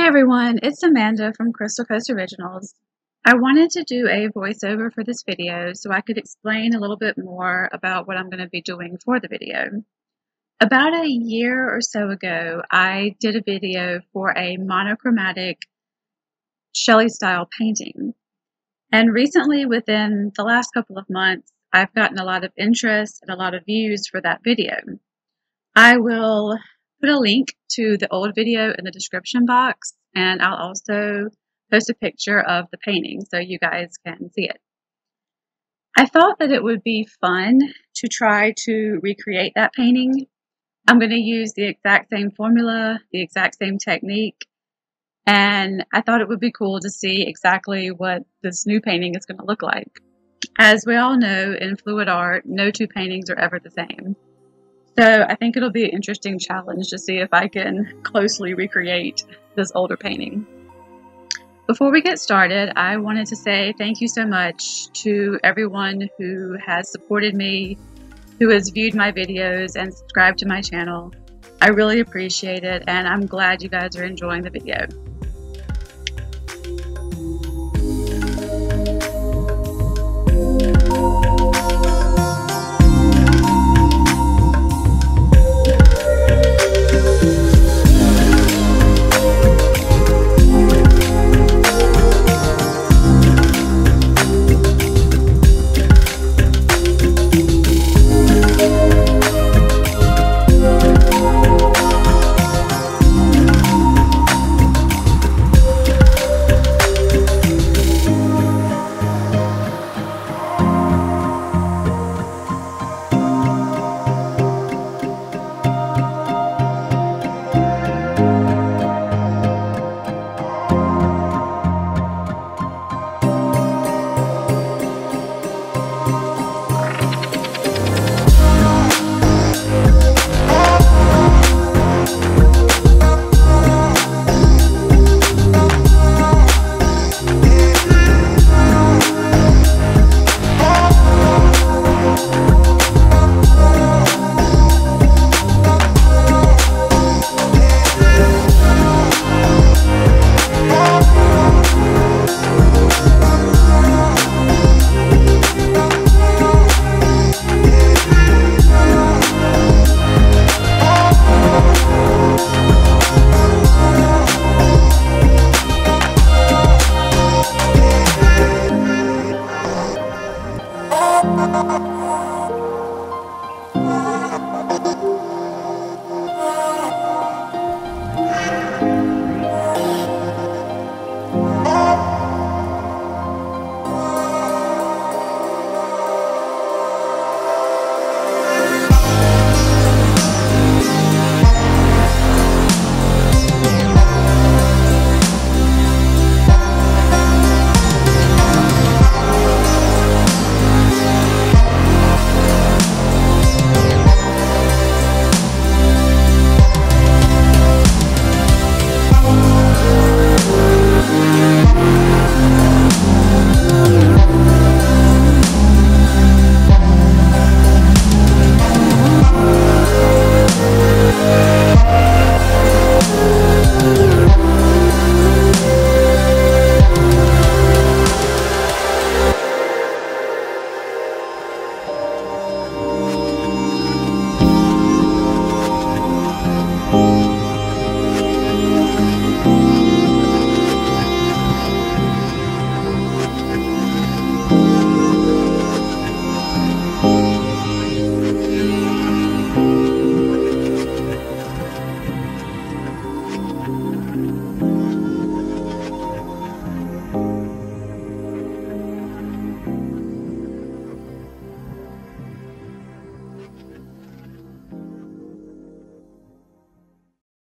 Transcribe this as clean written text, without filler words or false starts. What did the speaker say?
everyone, it's Amanda from Crystal Coast Originals. I wanted to do a voiceover for this video so I could explain a little bit more about what I'm going to be doing for the video. About a year or so ago, I did a video for a monochromatic Shelee style painting. And recently, within the last couple of months, I've gotten a lot of interest and a lot of views for that video. I will put a link to the old video in the description box, and I'll also post a picture of the painting so you guys can see it. I thought that it would be fun to try to recreate that painting. I'm going to use the exact same formula, the exact same technique, and I thought it would be cool to see exactly what this new painting is going to look like. As we all know, in fluid art, no two paintings are ever the same. So I think it'll be an interesting challenge to see if I can closely recreate this older painting. Before we get started, I wanted to say thank you so much to everyone who has supported me, who has viewed my videos and subscribed to my channel. I really appreciate it, and I'm glad you guys are enjoying the video.